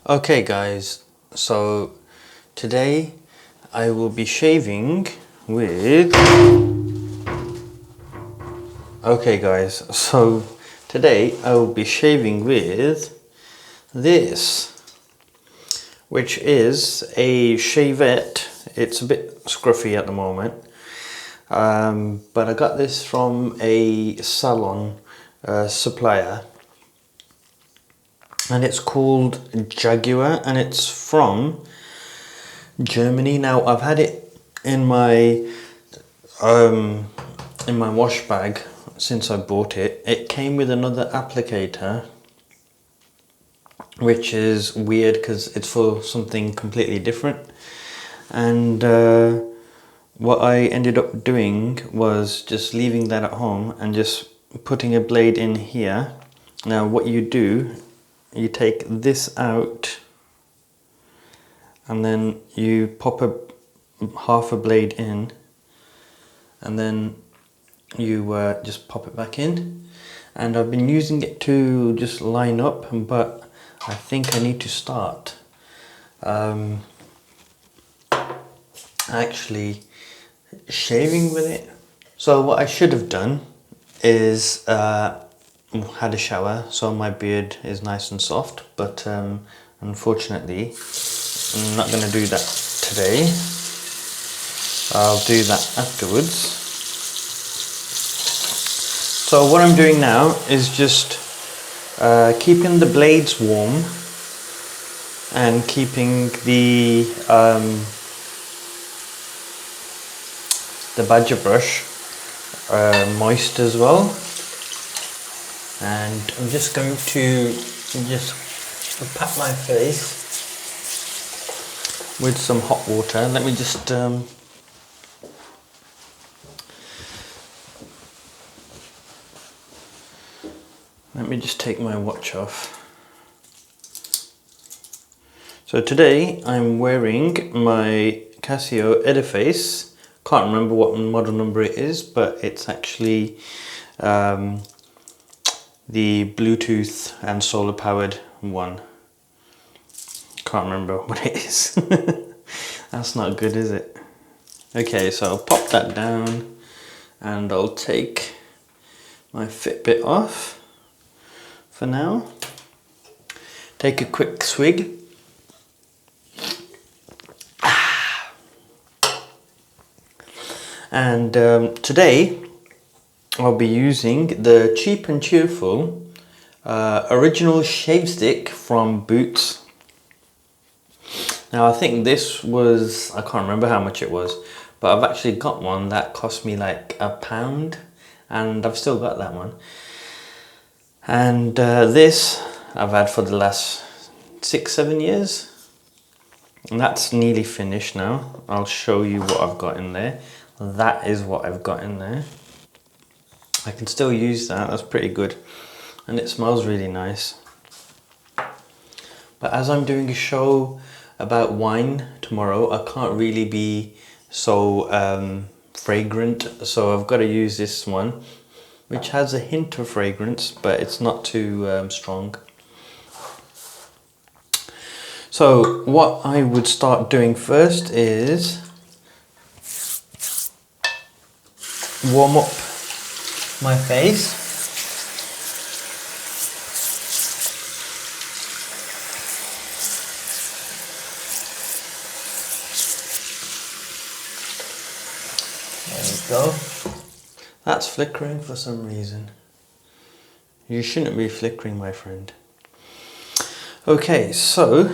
Okay guys, so today I will be shaving with... Okay guys, so today I will be shaving with this, which is a Shavette. It's a bit scruffy at the moment, but I got this from a salon supplier. And it's called Jaguar, and it's from Germany. Now I've had it in my wash bag since I bought it. It came with another applicator, which is weird because it's for something completely different. And what I ended up doing was just leaving that at home and just putting a blade in here. Now what you do, you take this out and then you pop half a blade in, and then you just pop it back in. And I've been using it to just line up, but I think I need to start actually shaving with it. So what I should have done is had a shower, so my beard is nice and soft, but unfortunately I'm not going to do that today. I'll do that afterwards. So what I'm doing now is just keeping the blades warm and keeping the badger brush moist as well. And I'm just going to just pat my face with some hot water. Let me just take my watch off. So today I'm wearing my Casio Ediface. Can't remember what model number it is, but it's actually the Bluetooth and solar powered one. Can't remember what it is. That's not good, is it? Okay, so I'll pop that down and I'll take my Fitbit off for now. Take a quick swig. And today I'll be using the Cheap and Cheerful original shave stick from Boots. Now I think this was, I can't remember how much it was, but I've actually got one that cost me like £1, and I've still got that one. And this I've had for the last 6-7 years, and that's nearly finished now. I'll show you what I've got in there. That is what I've got in there. I can still use that, that's pretty good, and it smells really nice. But as I'm doing a show about wine tomorrow, I can't really be so fragrant, so I've got to use this one, which has a hint of fragrance, but it's not too strong. So what I would start doing first is warm up my face. There we go. That's flickering for some reason. You shouldn't be flickering, my friend. Okay, so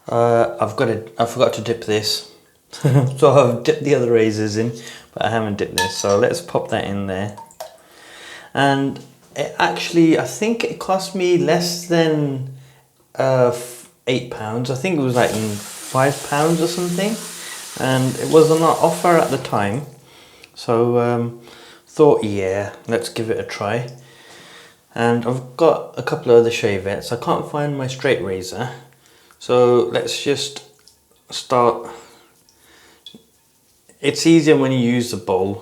I forgot to dip this. So I've dipped the other razors in, but I haven't dipped this, so let's pop that in there. And it actually, I think it cost me less than £8. I think it was like £5 or something, and it was on offer at the time, so thought, yeah, let's give it a try. And I've got a couple of other shavettes. I can't find my straight razor, so let's just start. It's easier when you use the bowl,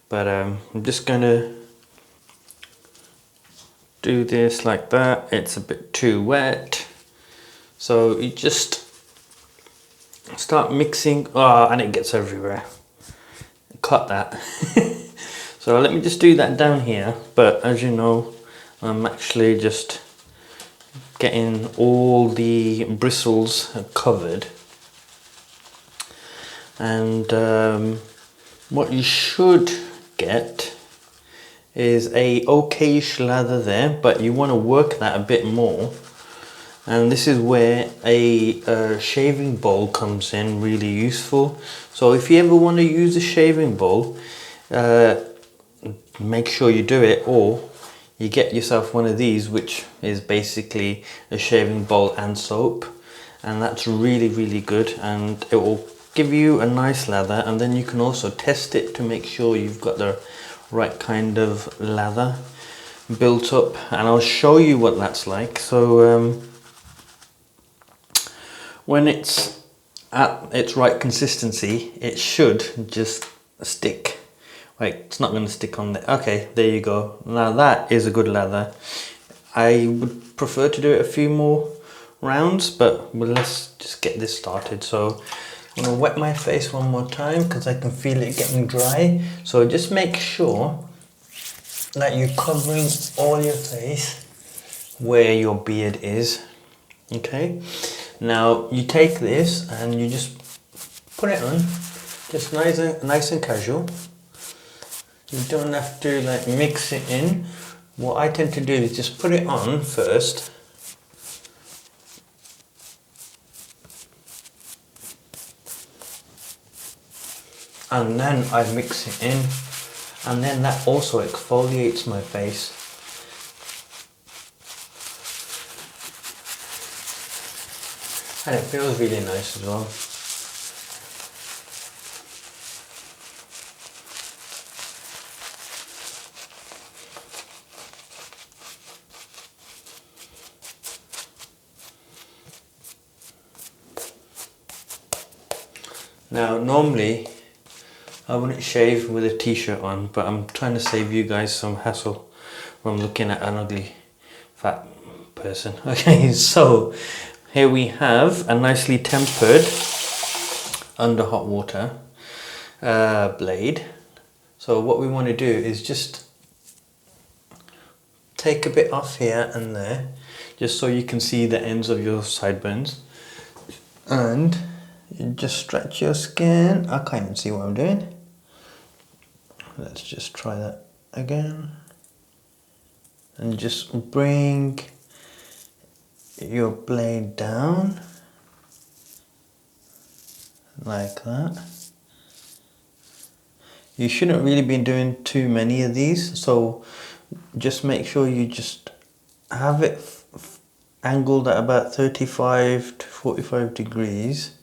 but I'm just gonna do this like that. It's a bit too wet. So you just start mixing. Oh, and it gets everywhere. Cut that. So let me just do that down here, but as you know, I'm actually just getting all the bristles covered. And what you should get is a okayish lather there, but you want to work that a bit more. And this is where a shaving bowl comes in really useful. So if you ever want to use a shaving bowl, make sure you do it, or you get yourself one of these, which is basically a shaving bowl and soap, and that's really good, and it will give you a nice lather. And then you can also test it to make sure you've got the right kind of lather built up, and I'll show you what that's like. So when it's at its right consistency, it should just stick. Wait, it's not going to stick on there. Okay, there you go. Now that is a good lather. I would prefer to do it a few more rounds, but let's just get this started. So I'm going to wet my face one more time because I can feel it getting dry. So just make sure that you're covering all your face where your beard is. Okay, now you take this and you just put it on, just nice and casual. You don't have to like mix it in. What I tend to do is just put it on first. And then I mix it in. And then that also exfoliates my face. And it feels really nice as well. Now normally I wouldn't shave with a t-shirt on, but I'm trying to save you guys some hassle when I'm looking at an ugly fat person. Okay, so here we have a nicely tempered under hot water blade. So what we want to do is just take a bit off here and there, just so you can see the ends of your sideburns, and you just stretch your skin. I can't even see what I'm doing. Let's just try that again. And just bring your blade down like that. You shouldn't really be doing too many of these, so just make sure you just have it angled at about 35 to 45 degrees.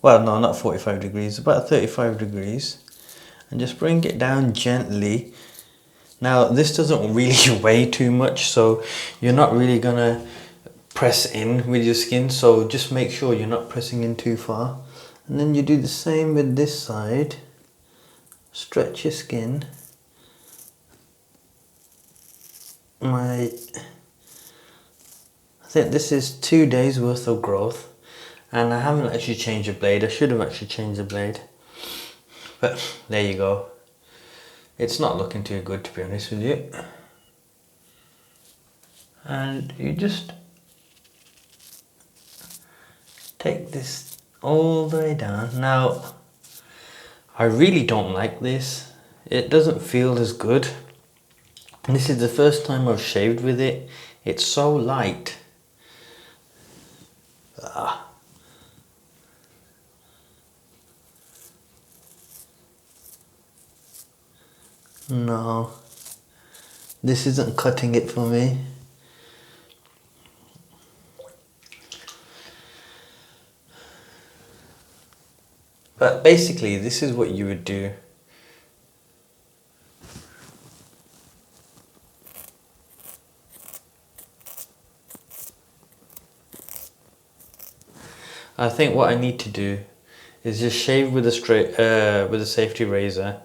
Well, no, not 45 degrees, about 35 degrees. And just bring it down gently. Now, this doesn't really weigh too much, so you're not really gonna press in with your skin, so just make sure you're not pressing in too far. And then you do the same with this side. Stretch your skin. I think this is 2 days worth of growth. And I haven't actually changed the blade. I should have actually changed the blade. But there you go. It's not looking too good, to be honest with you. And you just take this all the way down. Now, I really don't like this. It doesn't feel as good. And this is the first time I've shaved with it. It's so light. No, this isn't cutting it for me. But basically, this is what you would do. I think what I need to do is just shave with a safety razor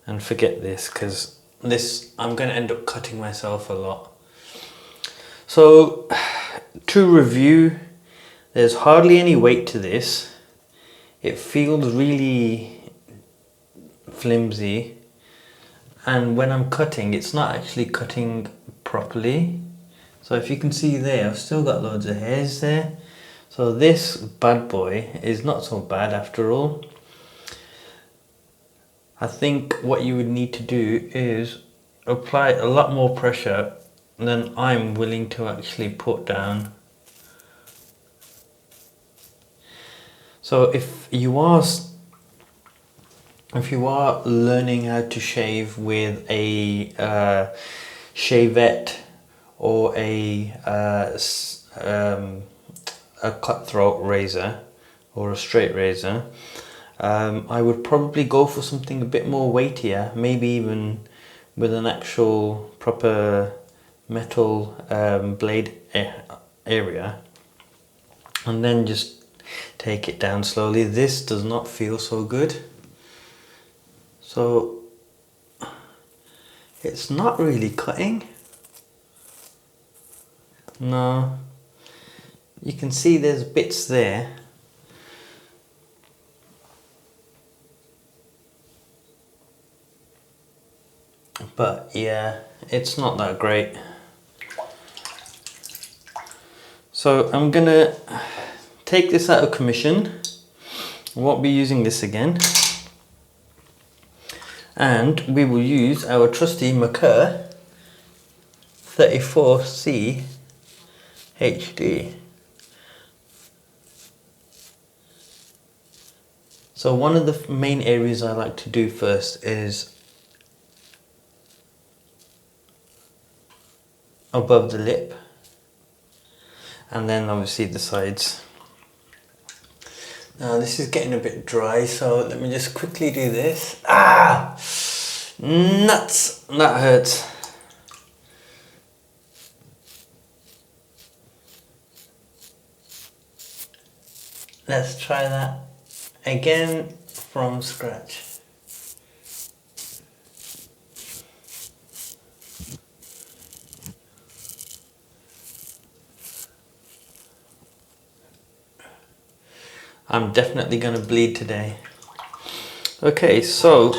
and forget this, because this I'm going to end up cutting myself a lot. So to review, There's hardly any weight to this. It feels really flimsy, and when I'm cutting, it's not actually cutting properly. So if you can see there, I've still got loads of hairs there. So this bad boy is not so bad after all. I think what you would need to do is apply a lot more pressure than I'm willing to actually put down. So if you are learning how to shave with a Shavette or a cutthroat razor or a straight razor, I would probably go for something a bit more weightier, maybe even with an actual proper metal blade area, and then just take it down slowly. This does not feel so good, so it's not really cutting. No, you can see there's bits there, but yeah, it's not that great. So I'm gonna take this out of commission. I won't be using this again, and we will use our trusty Macur 34C HD. So one of the main areas I like to do first is above the lip, and then obviously the sides. Now this is getting a bit dry, so let me just quickly do this. Ah! Nuts! That hurts. Let's try that again from scratch. I'm definitely going to bleed today. Okay, so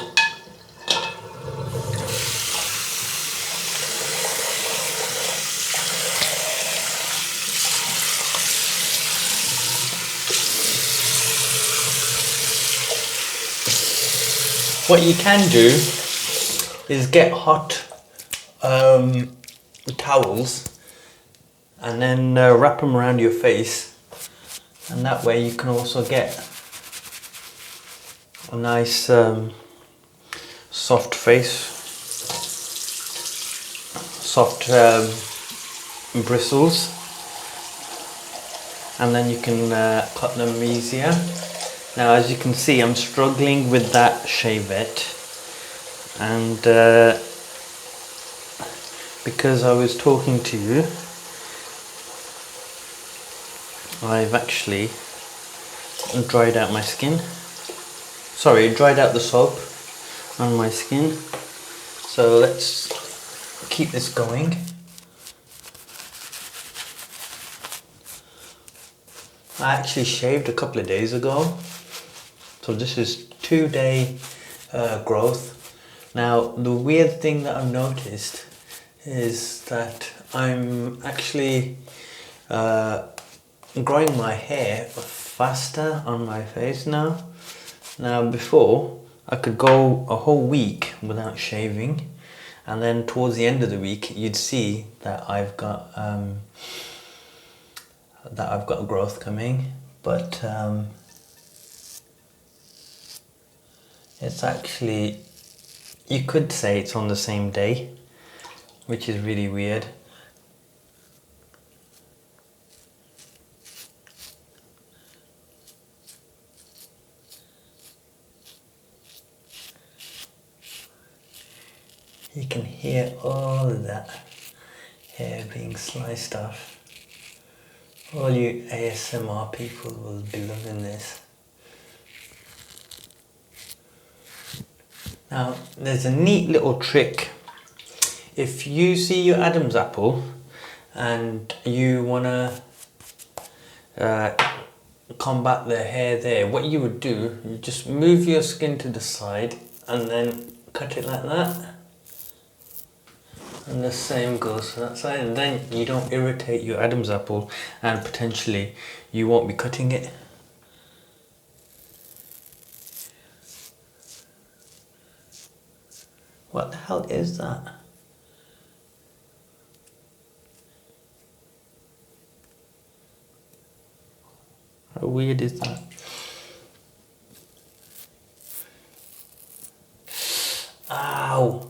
what you can do is get hot towels and then wrap them around your face, and that way you can also get a nice soft face, soft bristles, and then you can cut them easier. Now as you can see, I'm struggling with that Shavette, and because I was talking to you, I've actually dried out my skin. Sorry, dried out the soap on my skin. So let's keep this going. I actually shaved a couple of days ago, so this is 2-day growth. Now the weird thing that I've noticed is that I'm actually growing my hair faster on my face now. Now before, I could go a whole week without shaving, and then towards the end of the week you'd see that I've got growth coming, but it's actually, you could say it's on the same day, which is really weird. You can hear all of that hair being sliced off. All you ASMR people will be loving this. Now, there's a neat little trick. If you see your Adam's apple and you want to combat the hair there, what you would do, you just move your skin to the side and then cut it like that. And the same goes to that side, and then you don't irritate your Adam's apple and potentially you won't be cutting it. What the hell is that? How weird is that? Ow!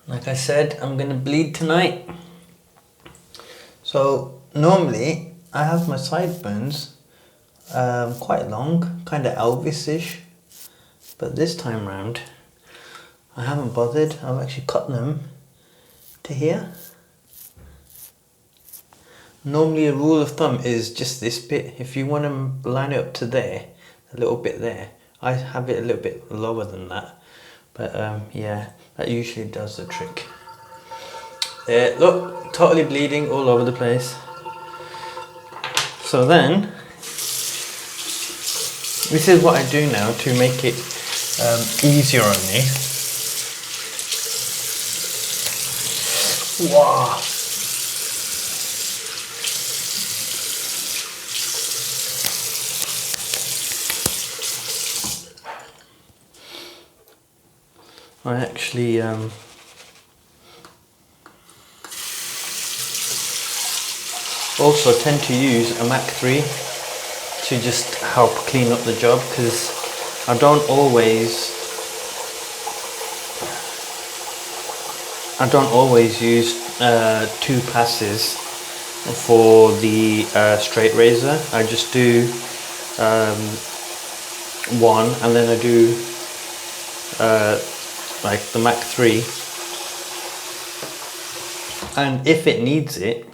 Like I said, I'm gonna bleed tonight. So normally I have my sideburns quite long, kind of Elvis-ish, but this time round I haven't bothered. I've actually cut them to here. Normally a rule of thumb is just this bit. If you want to line it up to there, a little bit there, I have it a little bit lower than that, but yeah, that usually does the trick. There, look, totally bleeding all over the place. So then, this is what I do now to make it easier on me. Wow. I actually also tend to use a Mac 3 to just help clean up the job, because I don't always use 2 passes for the straight razor. I just do one, and then I do like the Mac 3, and if it needs it,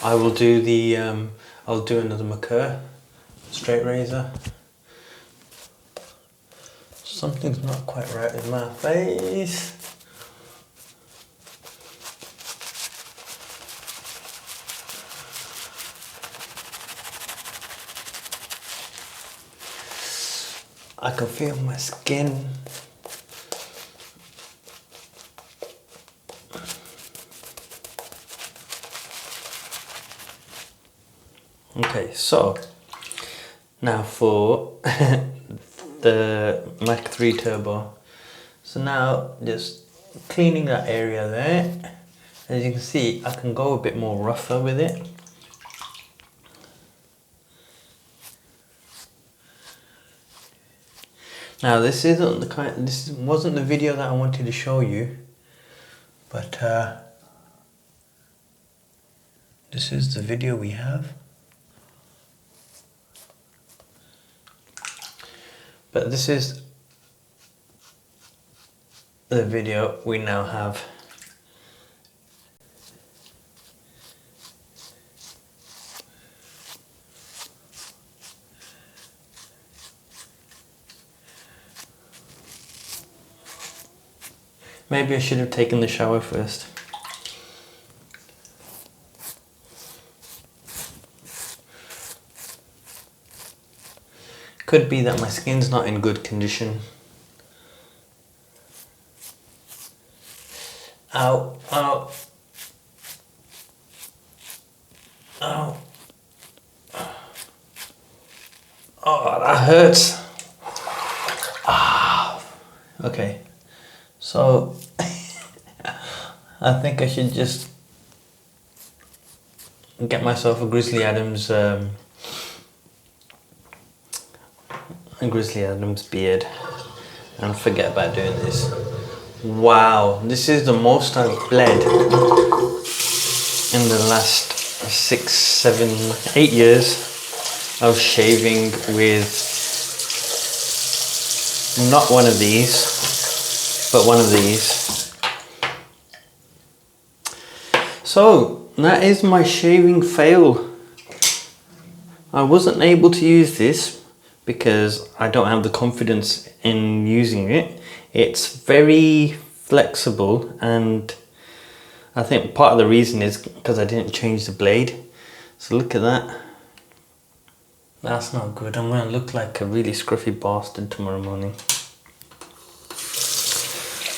I will do the I'll do another Macur straight razor. Something's not quite right with my face. I can feel my skin. Okay, so now for the Mac 3 Turbo. So now just cleaning that area there. As you can see, I can go a bit more rougher with it. Now this isn't the kind. This wasn't the video that I wanted to show you, but this is the video we have. But this is the video we now have. Maybe I should have taken the shower first. Could be that my skin's not in good condition. Ow, ow. Ow. Oh, that hurts. Ah. Okay. So, I think I should just get myself a Grizzly Adams beard and forget about doing this. Wow, this is the most I've bled in the last 6, 7, 8 years of shaving with not one of these, but one of these. So that is my shaving fail. I wasn't able to use this because I don't have the confidence in using it. It's very flexible, and I think part of the reason is because I didn't change the blade. So look at that. That's not good. I'm going to look like a really scruffy bastard tomorrow morning.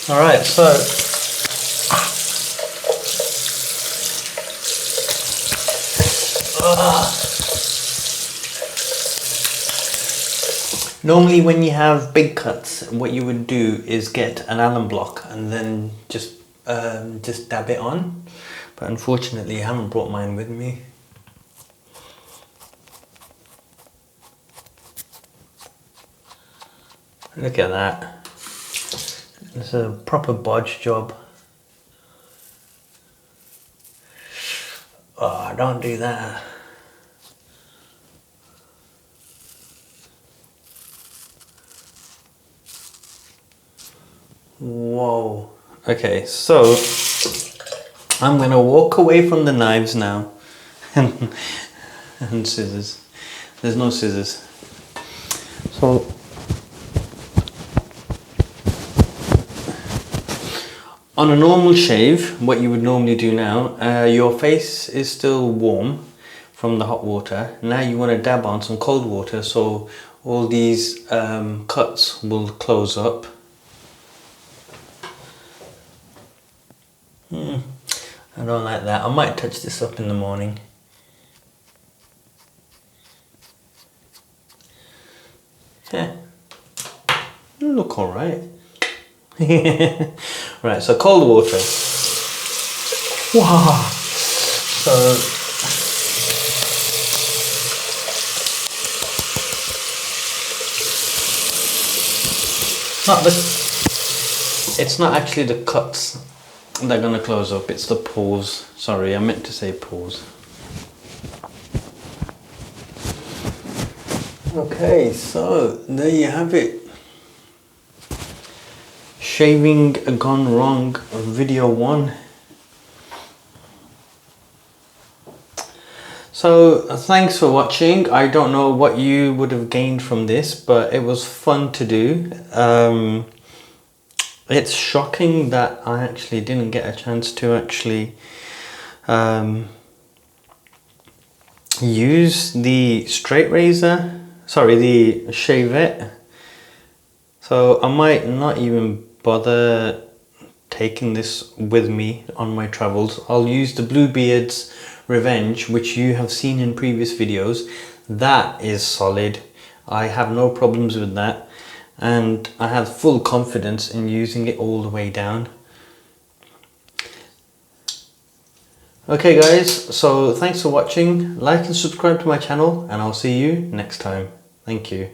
Alright, so normally when you have big cuts, what you would do is get an Allen block and then just dab it on. But unfortunately I haven't brought mine with me. Look at that. It's a proper bodge job. Oh, don't do that. Whoa. Okay, so I'm gonna walk away from the knives now and scissors. There's no scissors. So on a normal shave, what you would normally do now, your face is still warm from the hot water. Now you want to dab on some cold water so all these cuts will close up. I don't like that. I might touch this up in the morning. Yeah, look alright. Right, so cold water. Wow. So it's not actually the cuts that are gonna close up, it's the pores. Sorry, I meant to say pores. Okay, so there you have it. Shaving gone wrong, video 1. So thanks for watching. I don't know what you would have gained from this, but it was fun to do. It's shocking that I actually didn't get a chance to actually use the straight razor, sorry, the Shavette. So I might not even bother taking this with me on my travels. I'll use the Bluebeard's Revenge, which you have seen in previous videos. That is solid. I have no problems with that, and I have full confidence in using it all the way down. Okay guys, so thanks for watching. Like and subscribe to my channel, and I'll see you next time. Thank you.